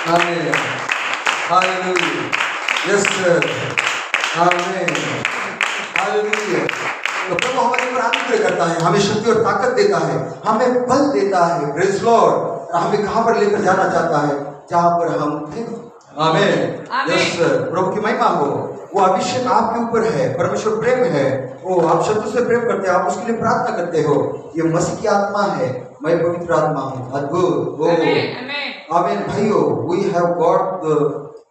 आमीन, hallelujah, yes sir, आमीन, hallelujah. तो प्रभु हमारे ऊपर अनुग्रह करता है, हमें शक्ति और ताकत देता है, हमें बल देता है, प्रेज़ लॉर्ड। हमें कहां पर लेकर जाना चाहता है, जहां पर हम थे। आमीन, यस सर, प्रभु की महिमा हो। वो अभिषेक आपके ऊपर है, परमेश्वर प्रेम है। वो आप शत्रु से प्रेम करते हो, आप उसके लिए प्रार्थना करते हो। ये मसीह की आत्मा है, मैं पवित्र आत्मा हूँ। अद्भुत, आमीन भाइयों, वी हैव गॉट द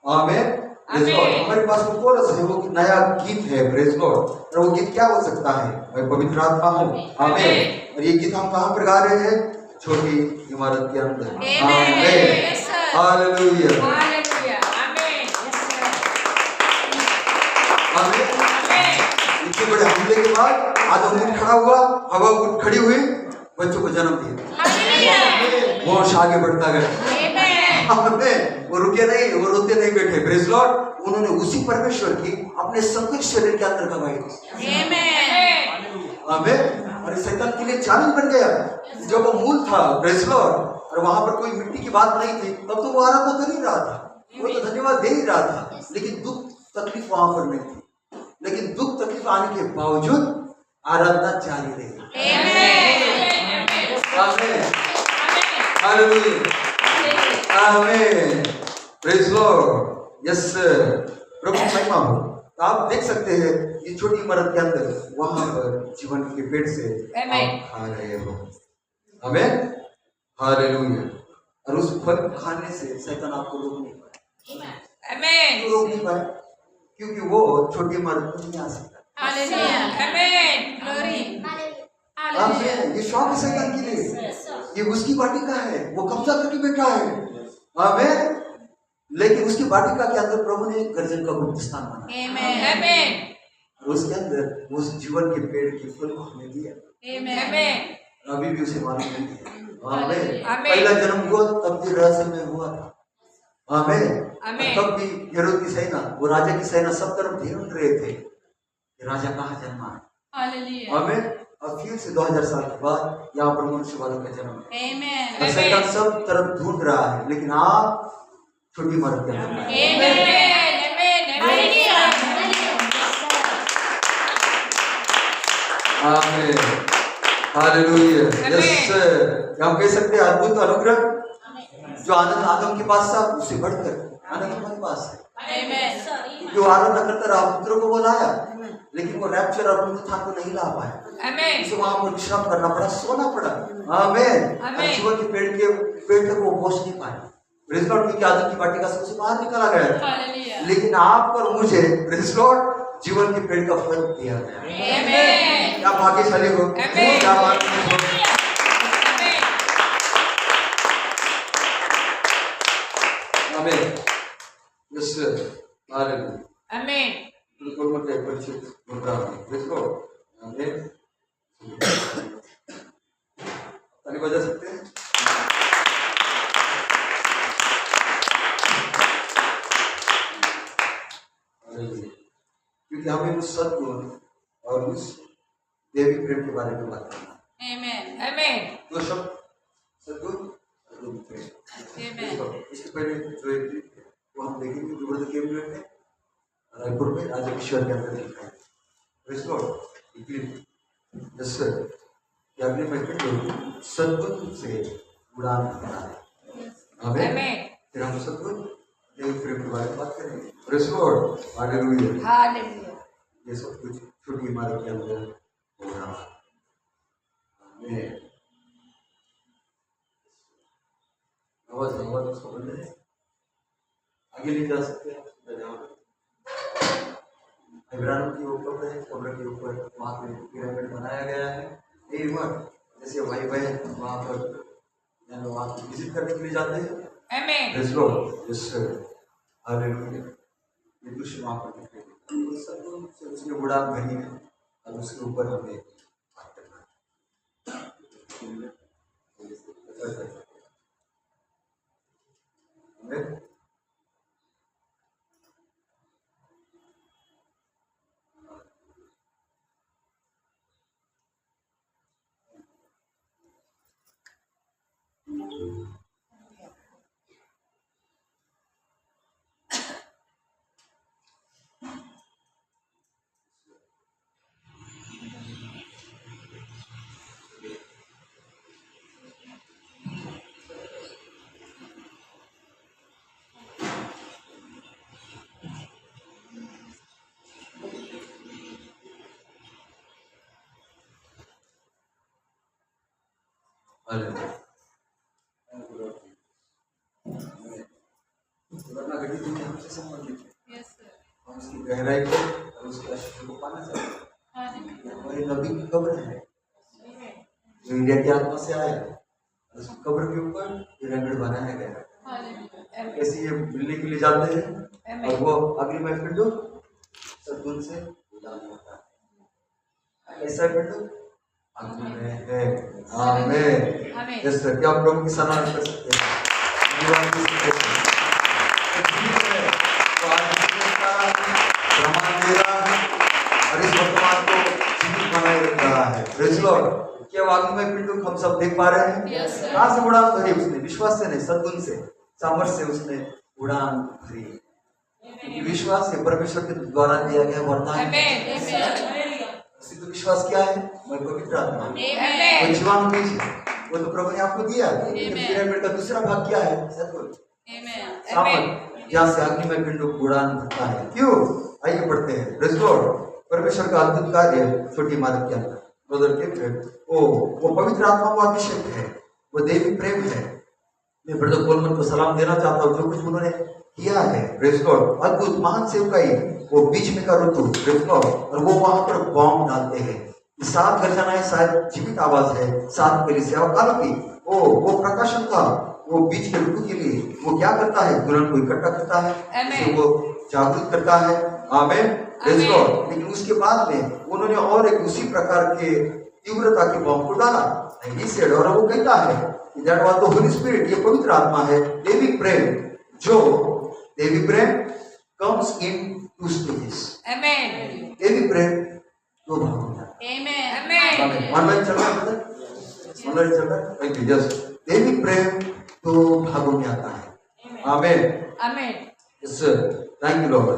आमीन, प्रेज़ लॉर्ड। हमारे पास वो कोरस है, वो नया गीत है, प्रेज़ लॉर्ड। और वो गीत क्या हो सकता है, मैं पवित्र आत्मा हूँ। आमीन। और ये गीत हम कहाँ पर गा रहे हैं, छोटी इमारत के अंदर। आमीन, हालेलुया, इतने बड़े हमले के बाद आज ऊँट खड़ा हुआ, हवा ऊँट खड़ी हुई, बच्चों को जन्म दिया। वो आगे बढ़ता गया। वो रुके नहीं, वो रोते नहीं बैठे, प्रेज़ लॉर्ड। उन्होंने उसी परमेश्वर की अपने संकट शरीर के अंदर गवाही दी। आमीन। और शैतान के लिए जाल बन गया जो वो मूल था, प्रेज़ लॉर्ड। और वहां पर कोई मिट्टी की बात नहीं थी, तब तो वो आराधना कर ही रहा था, वो तो धन्यवाद दे ही रहा था। लेकिन दुख तकलीफ वहां पर नहीं थी, लेकिन दुख तकलीफ आने के बावजूद आराधना जारी रही। हालेलुया, आमीन, प्रेज़ लॉर्ड, यस सर, प्रभु की महिमा हो। तो आप देख सकते हैं ये छोटी इमारत के अंदर, वहां पर जीवन के पेड़ से आप खा रहे हो। आमीन, हालेलुया। और उस फल खाने से शैतान आपको रोक नहीं पाए। क्यों रोक नहीं पाए? क्योंकि वो छोटी इमारत में नहीं आ सकता। आमीन। ये शौक है शैतान के लिए, ये उसकी वाटिका है, वो कब्जा करके बैठा है। आमीन। लेकिन उसकी वाटिका के अंदर प्रभु ने गर्जन का गुप्त स्थान बनाया। और उसके अंदर उस जीवन के पेड़ के फल को हमें दिया। अभी भी उसे मालूम नहीं है। आमीन। पहला जन्म हुआ तब भी रहस्य में हुआ था। आमीन। तब भी हेरोद की सेना, वो राजा की सेना सब तरफ ढूंढ रहे थे कि राजा कहाँ जन्मा है। आमीन। अब फिर से 2000 साल के बाद यहाँ पर मनुष्य वालों का जन्म है। और शैतान सब तरफ ढूंढ रहा है, लेकिन आप छोटी इमारत के अंदर। आमीन, हालेलुया, यस। हम कह सकते हैं अद्भुत अनुग्रह जो आनंद आदम के पास था, उससे बढ़कर आनंद हमारे पास है। जो आराधना करता रहा, पुत्रों को वो लाया, लेकिन वो रैप्चर और पुनरुत्थान को नहीं ला पाया। उसे वहां पर विश्राम करना पड़ा, सोना पड़ा। आमीन। जीवन के पेड़ तक वो पहुंच नहीं पाया। प्रेज़ लॉर्ड, क्योंकि आदम की वाटिका से उसे बाहर निकाला गया था। लेकिन आपको और मुझे, प्रेज़ लॉर्ड, जीवन के पेड़ का फल दिया गया। क्या भाग्यशाली हो, क्या बात हो। आमीन, यस हालेलुया, आमीन। बिल्कुल मत परिचित मुद्रा में, प्रेज़ लॉर्ड। आमीन। ताली बजा सकते हैं। क्योंकि हमें उस सद्गुण और उस देवी प्रेम के बारे में बात करना है। दो शब्द, सद्गुण और देवी प्रेम। इसके पहले जो एक वो हम देखेंगे, जो वर्ड के में है रायपुर में राजा किशोर के अंदर लिखा है। Praise Lord, yes sir. क्या आपने मैं सद्गुण से उड़ान भरा है। आमीन। फिर हम सद्गुण देवी प्रेम के बारे में बात करेंगे। प्रेज़ लॉर्ड, हालेलुया, ये सब कुछ छोटी इमारत के अंदर हो रहा है। आवाज उसको बंद है, आगे नहीं जा सकते। इब्राहिम के ऊपर है, कब्र के ऊपर वहां पे पिरामिड बनाया गया है। एक बार जैसे भाई बहन वहां पर वहां विजिट करने के लिए जाते हैं। Praise Lord, yes sir, hallelujah. ये दृश्य वहां पर दिखाई देता है, सब से उसमें उड़ान भरी है और उसके ऊपर हमें बात करना है। हालेलुया। वरना घड़ी दुनिया हमसे संबंधित है। Yes, sir. हम उसकी गहराई को और उसके आशीष को पाना चाहते हैं। Hallelujah. हमारी नबी की कब्र है Amen. जो इंडिया की आत्मा से आया है। उसकी कब्र के ऊपर पिरामिड बनाया गया है। Hallelujah. Amen. कैसे ये मिलने के लिए जाते हैं Amen. और वो अगली में पिंडो सद्गुण से उदान होता है। ऐसा पिंडो अगली में है। आमीन। Amen. यस सर, क्या आप प्रभु की सराहना कर सकते हैं? धन्यवाद कर सकते हैं। तो आज प्रमाण दे रहा है और इस वर्तमान को जीवित बनाए रख रहा है। Praise Lord. क्या वाकई में पिंडो हम सब देख पा रहे हैं? Yes, sir. कहाँ से उड़ान भरी उसने? विश्वास से नहीं, सद्गुण से, सामर्थ्य से उसने उड़ान भरी। क्योंकि विश्वास है परमेश्वर के द्वारा दिया गया वरदान। Amen. Amen. सिद्ध विश्वास क्या है? मैं पवित्र आत्मा हूं। Amen. वो जीवाणु बीज है, वो तो प्रभु ने आपको दिया। Amen. पिरामिड का दूसरा भाग क्या है? सद्गुण, Amen. सामर्थ, जहाँ से अग्नि में पिंडों को उड़ान भरता है। क्यों? आइए पढ़ते हैं। Praise Lord. परमेश्वर का अद्भुत कार्य छोटी इमारत के अंदर ब्रदर के वो पवित्र आत्मा को अभिषेक है, वो देवी प्रेम है। मैं ब्रदर कोलमन को सलाम देना चाहता हूँ जो कुछ उन्होंने किया है। Praise Lord. अद्भुत महान सेवकाई, वो बीच में का ऋतु, प्रेज़ लॉर्ड, और वो वहां पर बॉम्ब डालते हैं। 7 गर्जनाएं शायद जीवित आवाज है, 7 कलीसिया और कालों की। वो प्रकाशन था, वो बीच के ऋतु के लिए वो क्या करता है? दुल्हन को इकट्ठा करता है, उसे वो जागरूक करता है। आमीन। Praise Lord. लेकिन उसके बाद में उन्होंने और एक उसी प्रकार के तीव्रता के बॉम्ब को डाला। ही सेड, और वो कहता है that was the Holi spirit, ये पवित्र आत्मा है, देवी प्रेम, जो देवी प्रेम कम्स इन 2 स्टेजेस। Amen. देवी प्रेम 2 भागों में आता है। Amen. Amen. ऑनलाइन चल रहा है ब्रदर? ऑनलाइन चल रहा है? Thank you. यस, देवी प्रेम 2 भागों में आता है। आमीन। Amen. Yes, thank you lord.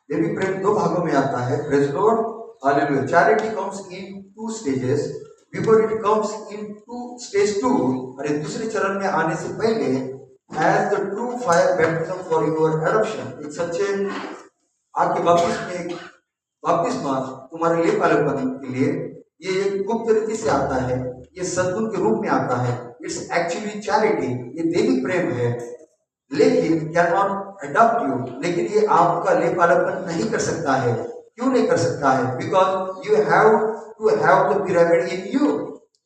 देवी प्रेम 2 भागों में आता है। Praise lord. Hallelujah. Charity comes in 2 stages before it comes in stage 2, और इस दूसरे चरण में आने से पहले as the true fire baptism for your adoption, एक सच्चे आग के बपतिस्मा तुम्हारे लिए पालकपन के लिए, ये एक गुप्त रीति से आता है, ये सद्गुण के रूप में आता है। इट्स एक्चुअली चैरिटी, ये देवी प्रेम है, लेकिन कैन नॉट अडॉप्ट यू, लेकिन ये आपका ले पालकपन नहीं कर सकता है। क्यों नहीं कर सकता है? Because you have to have the pyramid in you,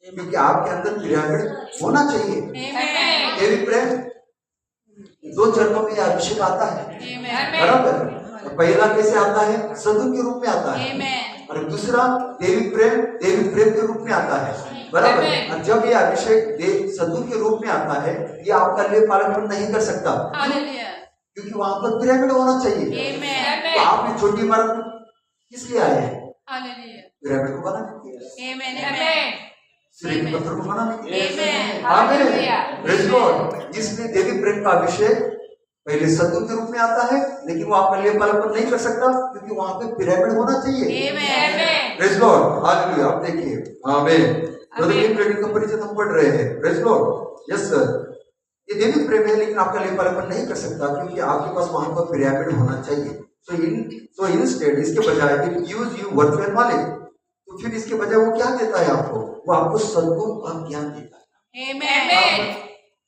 क्योंकि आपके अंदर पिरामिड होना चाहिए। Amen. देवी प्रेम 2 चरणों में अभिषेक आता है, Amen. बराबर। तो पहला कैसे आता है? सद्गुण के रूप में आता है, Amen. और दूसरा देवी प्रेम के रूप में आता है, बराबर। Amen. और जब ये अभिषेक सद्गुण के रूप में आता है, ये आपका ले पालकपन नहीं कर सकता, Hallelujah. क्योंकि वहां पर पिरामिड होना चाहिए। Amen. तो आपने छोटी इमारत किस लिए आए हैं? Hallelujah. पिरामिड को बनाने के लिए, Amen. Amen. श्री पत्थर को बनाने के लिए। Amen. आमीन। Hallelujah. Praise Lord. इसलिए देवी प्रेम का अभिषेक पहले सद्गुण के रूप में आता है, लेकिन वो आपका लिए पालकपन नहीं कर सकता, क्योंकि वहां पे पिरामिड होना चाहिए। Amen. Praise lord. हालेलुया। आप देखिए। आमीन। ब्रदर ये प्रेम का परिचय हम पढ़ रहे हैं। Praise Lord. यस सर, ये देवी प्रेम है, लेकिन आपका लिए पालकपन नहीं कर सकता, क्योंकि आपके पास वहां पर पिरामिड होना चाहिए। सो इंस्टेड, इसके बजाय it use you virtual knowledge, तो फिर इसके बजाय वो क्या देता है आपको? वो आपको सद्गुण और ज्ञान देता है। Amen.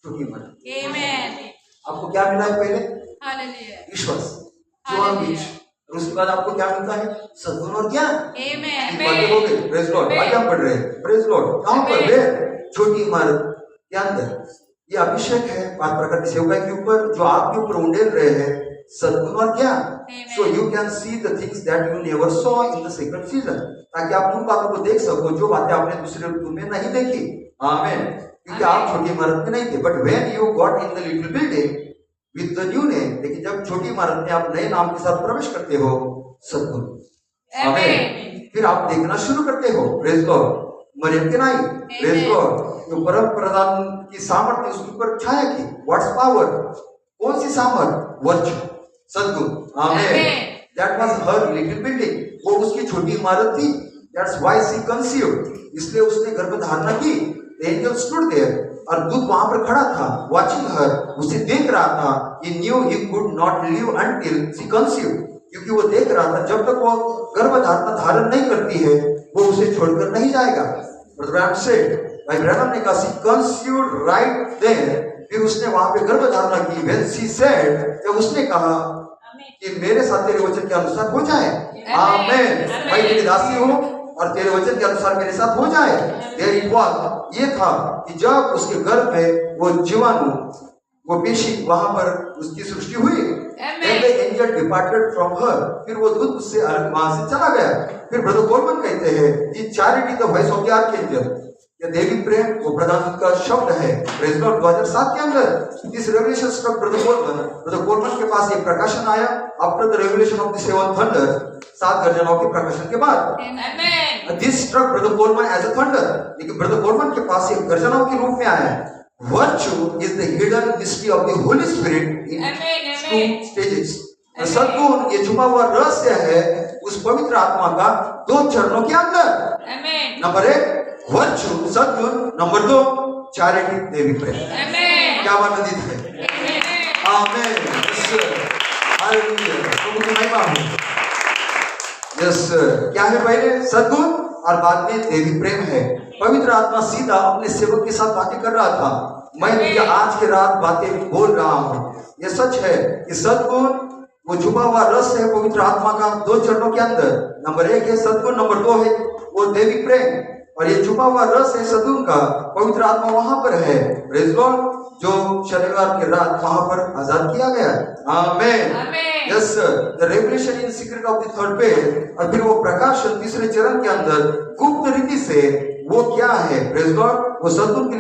छोटी इमारत, Amen. आपको क्या मिला है? पहले Hallelujah. विश्वास, जीवन बीज, और उसके बाद आपको क्या मिलता है? सद्गुण और ज्ञान। Amen. बातें हो गई। Praise Lord. आगे हम पढ़ रहे हैं। Praise Lord. कहां पर? वे छोटी इमारत के अंदर ये अभिषेक है 5 प्रकार की सेवकाई के ऊपर, जो आपके ऊपर उंडेल रहे हैं सद्गुण और ज्ञान। So you can see the things that you never saw in the second season, ताकि आप उन बातों को देख सको जो बातें आपने दूसरे ऋतु में नहीं देखी। आमीन। क्योंकि आप छोटी इमारत में नहीं थे, but when you got in the little building with the new name, लेकिन जब छोटी इमारत में आप नए नाम के साथ प्रवेश करते हो, सद्गुण, आमीन, फिर आप देखना शुरू करते हो। Praise Lord. मरियम के नहीं, प्रेज़ लॉर्ड, जो परम प्रधान की सामर्थ्य उसके ऊपर छाया की। What's power? कौन सी सामर्थ? वर्चू, सद्गुण। आमीन। That was her little building, वो उसकी छोटी इमारत थी। दैट्स व्हाई शी कंसीव्ड, इसलिए उसने गर्भ धारणा की। द एंजल स्टूड देयर, और दूत वहां पर खड़ा था, वाचिंग हर, उसे देख रहा था। He knew he could not live until she conceived, क्योंकि वो देख रहा था जब तक वो गर्भ धारण नहीं करती है, वो उसे छोड़कर नहीं जाएगा। ब्रदर सेड, भाई ब्रैनम ने कहा शी कंसीव्ड राइट देयर, फिर उसने वहां पे गर्भ धारणा की। व्हेन शी सेड, जब उसने कहा कि मेरे साथ तेरे वचन के अनुसार हो जाए। आमेन। मैं तेरी दासी हूँ और तेरे वचन के अनुसार मेरे साथ हो जाए। देयर इट वाज, ये था कि जब उसके गर्भ में वो जीवाणु, वो पेशी वहां पर उसकी सृष्टि हुई। Then the angel departed from her, फिर वो दूत उससे अलग वहां से चला गया। फिर ब्रदर कोलमन कहते हैं कि charity the voice of the archangel, यह देवी प्रेम वो प्रधान का शब्द है। Praise Lord. 2007 के अंदर इस रेवलेशन स्ट्रक ब्रदर कोलमन के पास एक प्रकाशन आया after the revelation of the seven thunder, 7 गर्जनाओं के प्रकाशन के बाद। This struck brother Coleman as a thunder, लेकिन ब्रदर कोलमन के पास एक गर्जनाओं के रूप में आया। Virtue is the hidden mystery of the Holy Spirit in two stages. सद्गुण ये छुपा हुआ रहस्य है उस पवित्र आत्मा का 2 चरणों के अंदर। नंबर 1 वर्चू सद्गुण, नंबर 2 चैरिटी देवी प्रेम। क्या आनंदित है। आमेन। हालेलुया। प्रभु की महिमा हो। यस, क्या है पहले सद्गुण और बाद में देवी प्रेम है। पवित्र आत्मा सीधा अपने सेवक के साथ बातें कर रहा था। मैं तुझे आज के रात बातें बोल रहा हूँ। यह सच है कि सद्गुण वो छुपा हुआ रस है पवित्र आत्मा का 2 चरणों के अंदर। नंबर 1 है सद्गुण, नंबर 2 है वो देवी प्रेम। और ये छुपा हुआ रस है सद्गुण का, पवित्र आत्मा वहां पर है। Praise God. जो शनिवार की रात वहां पर आजाद किया गया। Amen. Yes, the revelation in secret of the third page. और फिर वो प्रकाशन तीसरे चरण के अंदर गुप्त रीति से वो क्या है। Praise God. वो सद्गुण के लिए